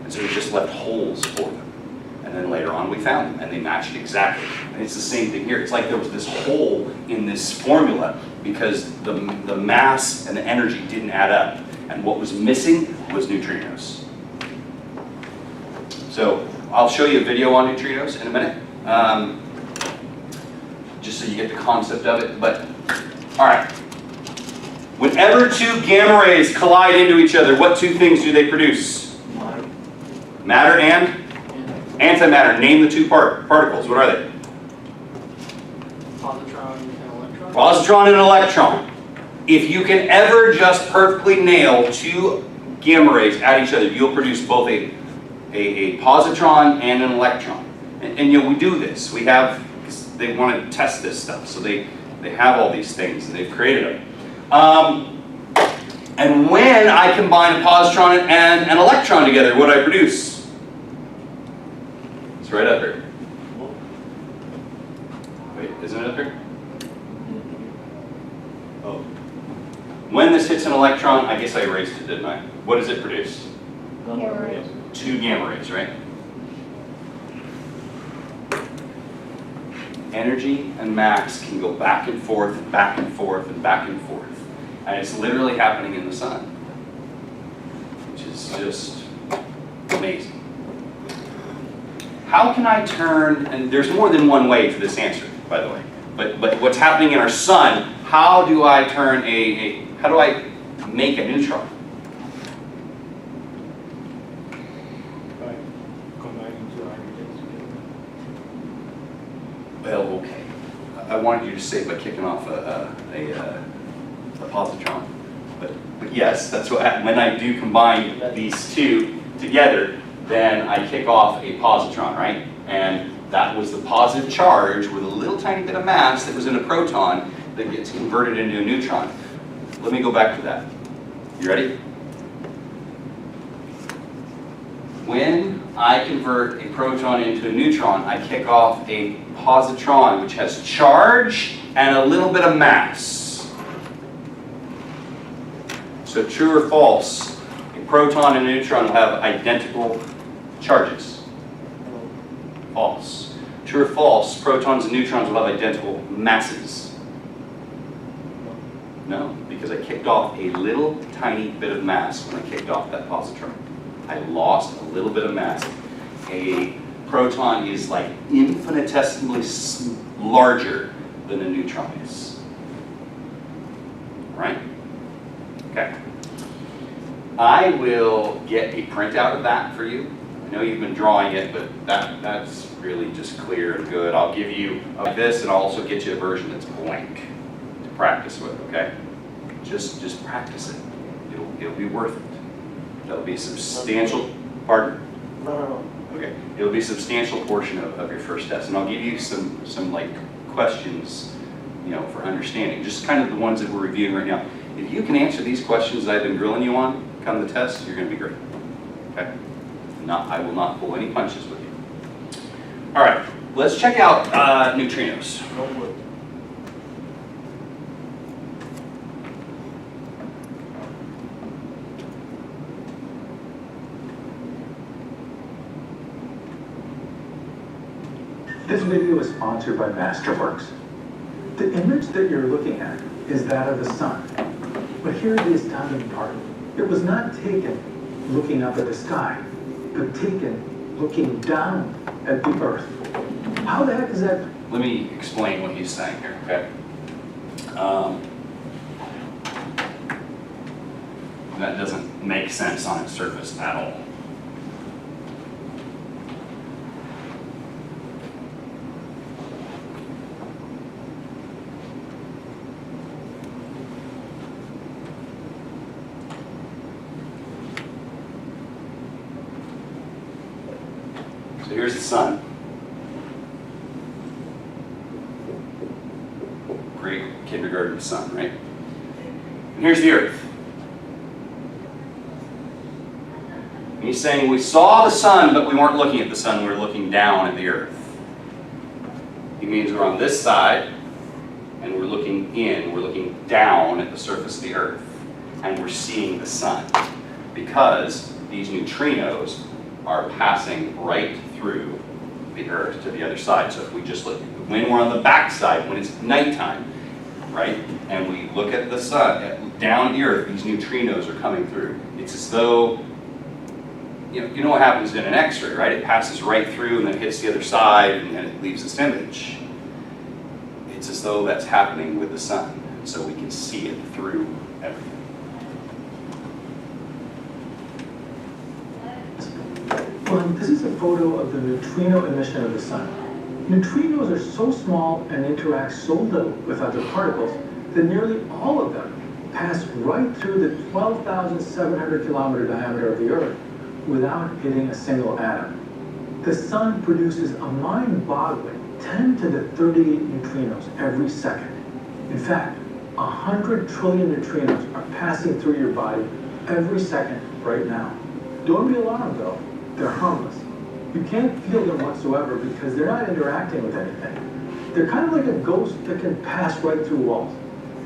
And so he just left holes for them. And then later on we found them, and they matched exactly. And it's the same thing here. It's like there was this hole in this formula because the mass and the energy didn't add up. And what was missing was neutrinos. So I'll show you a video on neutrinos in a minute, just so you get the concept of it. But, all right. Whenever two gamma rays collide into each other, what two things do they produce? Matter and antimatter. Name the two particles. What are they? Positron and electron. Positron and electron. If you can ever just perfectly nail two gamma rays at each other, you'll produce both a positron and an electron. And we do this. We have, they want to test this stuff, so they have all these things and they've created them. And when I combine a positron and an electron together, what do I produce? It's right up here. Wait, isn't it up here? Oh. When this hits an electron, I guess I erased it, didn't I? What does it produce? Gamma rays. Two gamma rays, right? Energy and mass can go back and forth and back and forth and back and forth. And it's literally happening in the sun, which is just amazing. How can I turn, and there's more than one way to this answer, by the way, but what's happening in our sun, how do I turn how do I make a neutron? By combining two hydrogens together. Well, okay. I wanted you to say by kicking off a positron, but yes, that's what happens. When I do combine these two together, then I kick off a positron, right? And that was the positive charge with a little tiny bit of mass that was in a proton that gets converted into a neutron. Let me go back to that. You ready? When I convert a proton into a neutron, I kick off a positron, which has charge and a little bit of mass. So true or false, a proton and a neutron will have identical charges. False. True or false, protons and neutrons will have identical masses. No, because I kicked off a little tiny bit of mass when I kicked off that positron. I lost a little bit of mass. A proton is like infinitesimally larger than a neutron is. Right? Okay. I will get a printout of that for you I know you've been drawing it, but that's really just clear and good. I'll give you this, and I'll also get you a version that's blank to practice with, okay? Just practice it. It'll be worth it. That'll be a substantial, pardon? No. Okay, it'll be a substantial portion of your first test, and I'll give you some like questions, you know, for understanding, just kind of the ones that we're reviewing right now. If you can answer these questions that I've been grilling you on, come the test, you're going to be great. Okay? I will not pull any punches with you. All right, let's check out neutrinos. No wood. This video is sponsored by Masterworks. The image that you're looking at is that of the sun. But here's the astounding part. It was not taken looking up at the sky, but taken looking down at the earth. How the heck is that? Let me explain what he's saying here, okay? That doesn't make sense on its surface at all. So here's the sun. Great kindergarten sun, right? And here's the earth. And he's saying we saw the sun, but we weren't looking at the sun, we were looking down at the earth. He means we're on this side, and we're looking in, we're looking down at the surface of the earth, and we're seeing the sun. Because these neutrinos are passing right through the earth to the other side. So if we just look, when we're on the back side, when it's nighttime, right, and we look at the sun, down the earth, these neutrinos are coming through. It's as though, you know what happens in an X-ray, right? It passes right through and then hits the other side and then it leaves this image. It's as though that's happening with the sun, so we can see it through everything. Well, this is a photo of the neutrino emission of the sun. Neutrinos are so small and interact so little with other particles that nearly all of them pass right through the 12,700 kilometer diameter of the Earth without hitting a single atom. The sun produces a mind-boggling 10 to the 38 neutrinos every second. In fact, 100 trillion neutrinos are passing through your body every second right now. Don't be alarmed though. They're harmless. You can't feel them whatsoever because they're not interacting with anything. They're kind of like a ghost that can pass right through walls.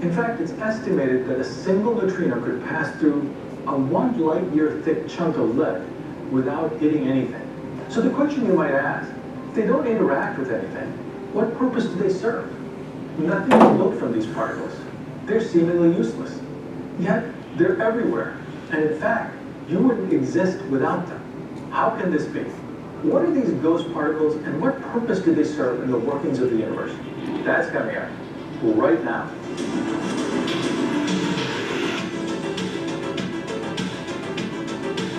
In fact, it's estimated that a single neutrino could pass through a 1 light year thick chunk of lead without hitting anything. So the question you might ask, if they don't interact with anything, what purpose do they serve? Nothing is built from these particles. They're seemingly useless. Yet, they're everywhere. And in fact, you wouldn't exist without them. How can this be? What are these ghost particles and what purpose do they serve in the workings of the universe? That's coming up right now.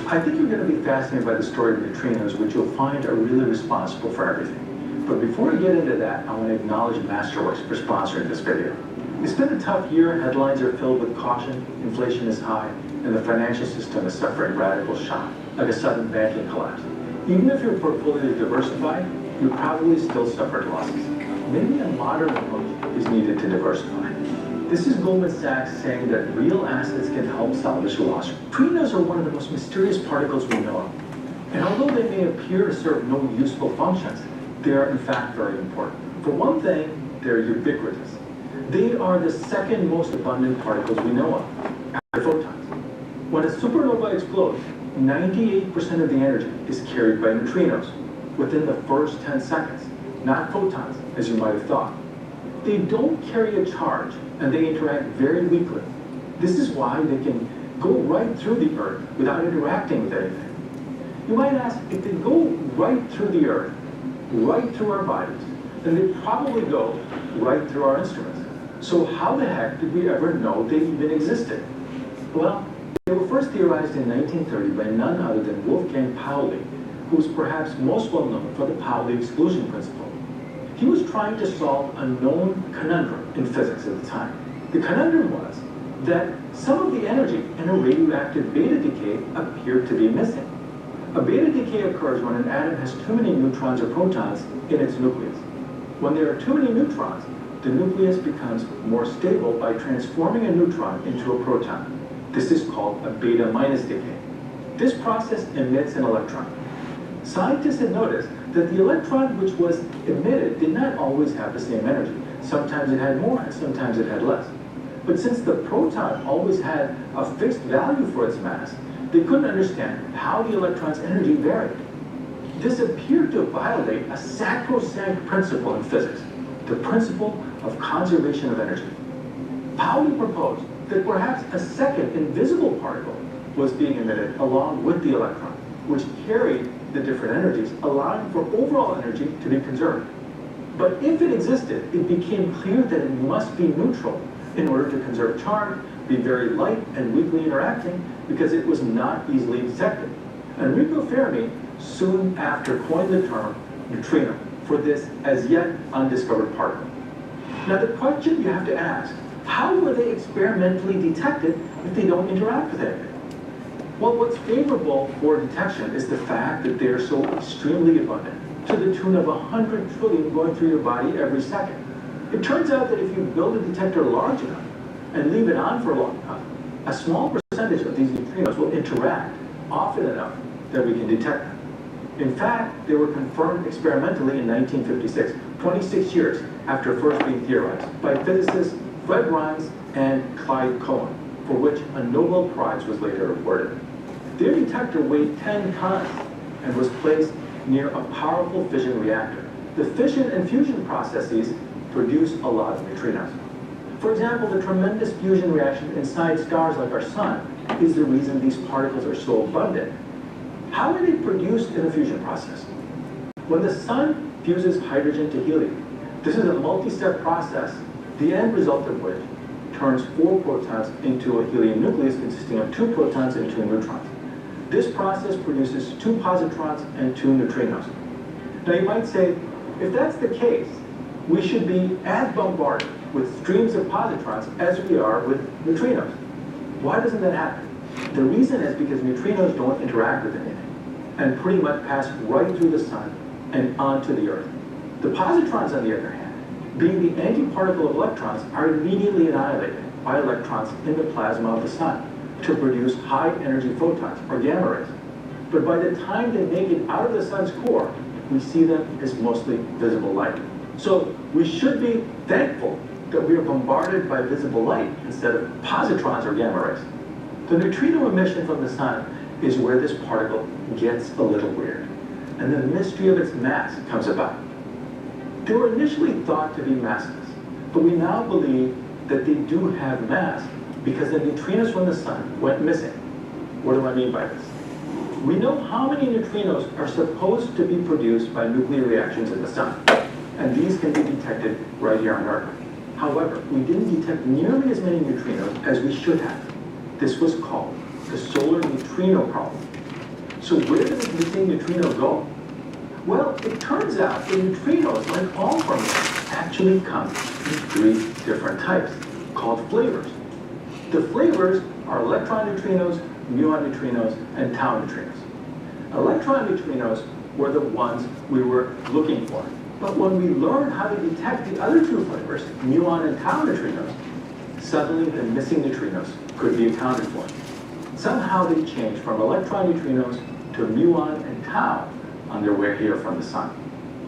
I think you're going to be fascinated by the story of neutrinos, which you'll find are really responsible for everything. But before we get into that, I want to acknowledge Masterworks for sponsoring this video. It's been a tough year. Headlines are filled with caution, inflation is high, and the financial system is suffering radical shock, like a sudden banking collapse. Even if your portfolio is diversified, you probably still suffered losses. Maybe a modern approach is needed to diversify. This is Goldman Sachs saying that real assets can help salvage loss. Neutrinos are one of the most mysterious particles we know of. And although they may appear to serve no useful functions, they are in fact very important. For one thing, they're ubiquitous. They are the second most abundant particles we know of, after photons. When a supernova explodes, 98% of the energy is carried by neutrinos within the first 10 seconds, not photons, as you might have thought. They don't carry a charge, and they interact very weakly. This is why they can go right through the Earth without interacting with anything. You might ask, if they go right through the Earth, right through our bodies, then they probably go right through our instruments. So how the heck did we ever know they even existed? Well, they were first theorized in 1930 by none other than Wolfgang Pauli, who's perhaps most well known for the Pauli exclusion principle. He was trying to solve a known conundrum in physics at the time. The conundrum was that some of the energy in a radioactive beta decay appeared to be missing. A beta decay occurs when an atom has too many neutrons or protons in its nucleus. When there are too many neutrons, the nucleus becomes more stable by transforming a neutron into a proton. This is called a beta minus decay. This process emits an electron. Scientists had noticed that the electron which was emitted did not always have the same energy. Sometimes it had more and sometimes it had less. But since the proton always had a fixed value for its mass, they couldn't understand how the electron's energy varied. This appeared to violate a sacrosanct principle in physics, the principle of conservation of energy. Pauli proposed that perhaps a second invisible particle was being emitted along with the electron, which carried the different energies, allowing for overall energy to be conserved. But if it existed, it became clear that it must be neutral in order to conserve charge, be very light and weakly interacting, because it was not easily detected. Enrico Fermi soon after coined the term neutrino for this as yet undiscovered particle. Now the question you have to ask, how were they experimentally detected if they don't interact with anything? Well, what's favorable for detection is the fact that they're so extremely abundant, to the tune of 100 trillion going through your body every second. It turns out that if you build a detector large enough and leave it on for long enough, a small percentage of these neutrinos will interact often enough that we can detect them. In fact, they were confirmed experimentally in 1956, 26 years after first being theorized, by physicists Fred Rines and Clyde Cohen, for which a Nobel Prize was later awarded. Their detector weighed 10 tons and was placed near a powerful fission reactor. The fission and fusion processes produce a lot of neutrinos. For example, the tremendous fusion reaction inside stars like our sun is the reason these particles are so abundant. How are they produced in the fusion process? When the sun fuses hydrogen to helium, this is a multi-step process, the end result of which turns 4 protons into a helium nucleus consisting of 2 protons and 2 neutrons. This process produces 2 positrons and 2 neutrinos. Now you might say, if that's the case, we should be as bombarded with streams of positrons as we are with neutrinos. Why doesn't that happen? The reason is because neutrinos don't interact with anything and pretty much pass right through the sun and onto the Earth. The positrons, on the other hand, being the antiparticle of electrons, are immediately annihilated by electrons in the plasma of the sun to produce high-energy photons, or gamma rays. But by the time they make it out of the sun's core, we see them as mostly visible light. So we should be thankful that we are bombarded by visible light instead of positrons or gamma rays. The neutrino emission from the sun is where this particle gets a little weird, and the mystery of its mass comes about. They were initially thought to be massless, but we now believe that they do have mass because the neutrinos from the sun went missing. What do I mean by this? We know how many neutrinos are supposed to be produced by nuclear reactions in the sun, and these can be detected right here on Earth. However, we didn't detect nearly as many neutrinos as we should have. This was called the solar neutrino problem. So where did this missing neutrino go? Well, it turns out that neutrinos, like all formations, actually come in 3 different types, called flavors. The flavors are electron neutrinos, muon neutrinos, and tau neutrinos. Electron neutrinos were the ones we were looking for. But when we learned how to detect the other 2 flavors, muon and tau neutrinos, suddenly the missing neutrinos could be accounted for. Somehow they changed from electron neutrinos to muon and tau on their way here from the sun.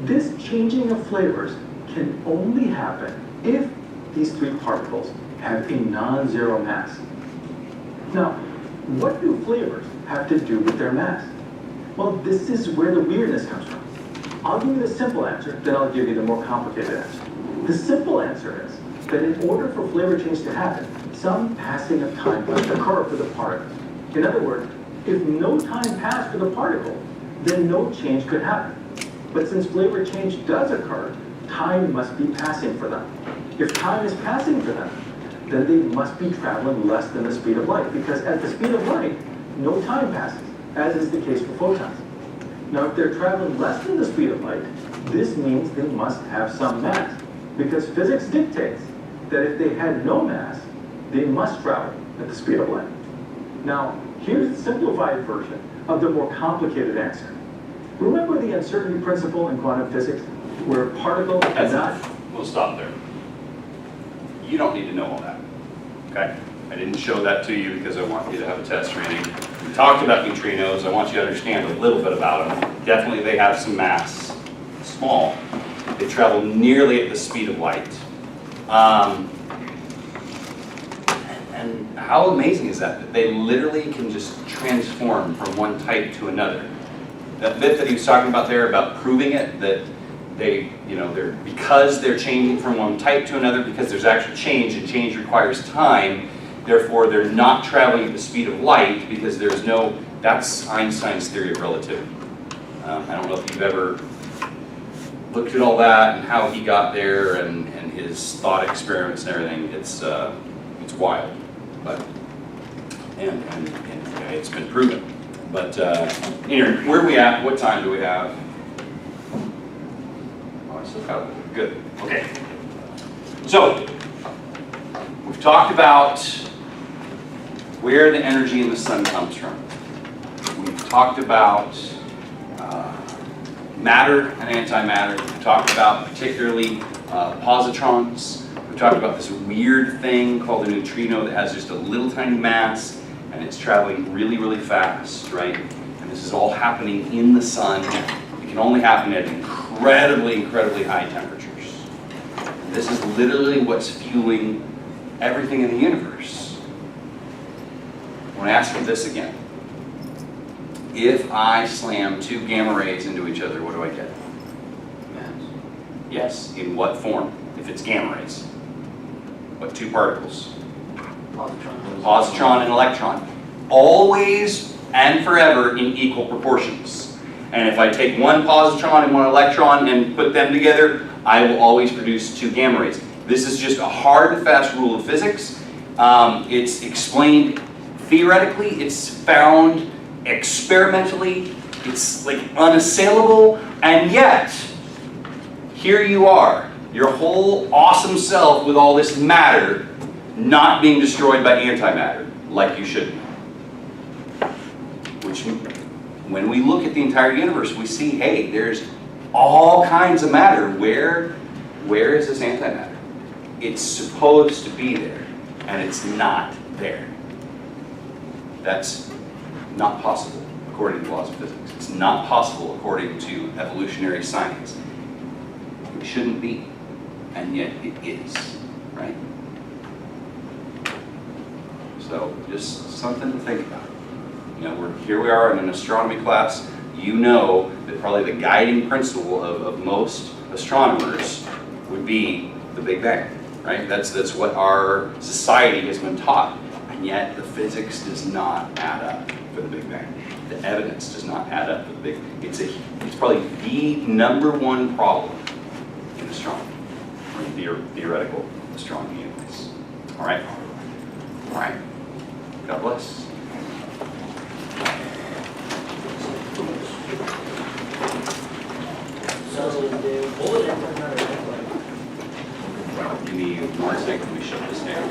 This changing of flavors can only happen if these 3 particles have a non-zero mass. Now, what do flavors have to do with their mass? Well, this is where the weirdness comes from. I'll give you the simple answer, then I'll give you the more complicated answer. The simple answer is that in order for flavor change to happen, some passing of time must occur for the particle. In other words, if no time passed for the particle, then no change could happen. But since flavor change does occur, time must be passing for them. If time is passing for them, then they must be traveling less than the speed of light, because at the speed of light, no time passes, as is the case for photons. Now, if they're traveling less than the speed of light, this means they must have some mass, because physics dictates that if they had no mass, they must travel at the speed of light. Now, here's the simplified version of the more complicated answer. Remember the uncertainty principle in quantum physics, where a particle That's cannot... We'll stop there. You don't need to know all that, okay? I didn't show that to you because I want you to have a test training. We talked about neutrinos. I want you to understand a little bit about them. Definitely they have some mass, small. They travel nearly at the speed of light. And how amazing is that? That they literally can just transform from one type to another. That bit that he was talking about there about proving it, that they, because they're changing from one type to another, because there's actual change, and change requires time, therefore they're not traveling at the speed of light, because there's no, that's Einstein's theory of relativity. I don't know if you've ever looked at all that and how he got there and his thought experiments and everything. It's wild, but and it's been proven. But here, where are we at? What time do we have? Oh, I still got it. Good. Okay. So we've talked about where the energy in the sun comes from. We've talked about matter and antimatter. We've talked about particularly positrons. We've talked about this weird thing called a neutrino that has just a little tiny mass and it's traveling really, really fast, right? And this is all happening in the sun. It can only happen at incredibly, incredibly high temperatures. And this is literally what's fueling everything in the universe. I want to ask you this again. If I slam two gamma rays into each other, what do I get? Yes, in what form? If it's gamma rays. What two particles? Positron and electron. Always and forever in equal proportions. And if I take one positron and one electron and put them together, I will always produce two gamma rays. This is just a hard and fast rule of physics. It's explained theoretically, it's found experimentally, it's like unassailable, and yet, here you are, your whole awesome self with all this matter not being destroyed by antimatter, like you should be. Which, when we look at the entire universe, we see, hey, there's all kinds of matter. Where is this antimatter? It's supposed to be there, and it's not there. That's not possible according to the laws of physics. It's not possible according to evolutionary science. It shouldn't be, and yet it is, right? So just something to think about. Here we are in an astronomy class. You know that probably the guiding principle of most astronomers would be the Big Bang, right? That's what our society has been taught, and yet the physics does not add up for the Big Bang. The evidence does not add up for the Big Bang. It's probably the number one problem in astronomy, or in theoretical astronomy anyways. All right? All right. God bless. So the whole antimatter, Give me 1 second, we shut this down.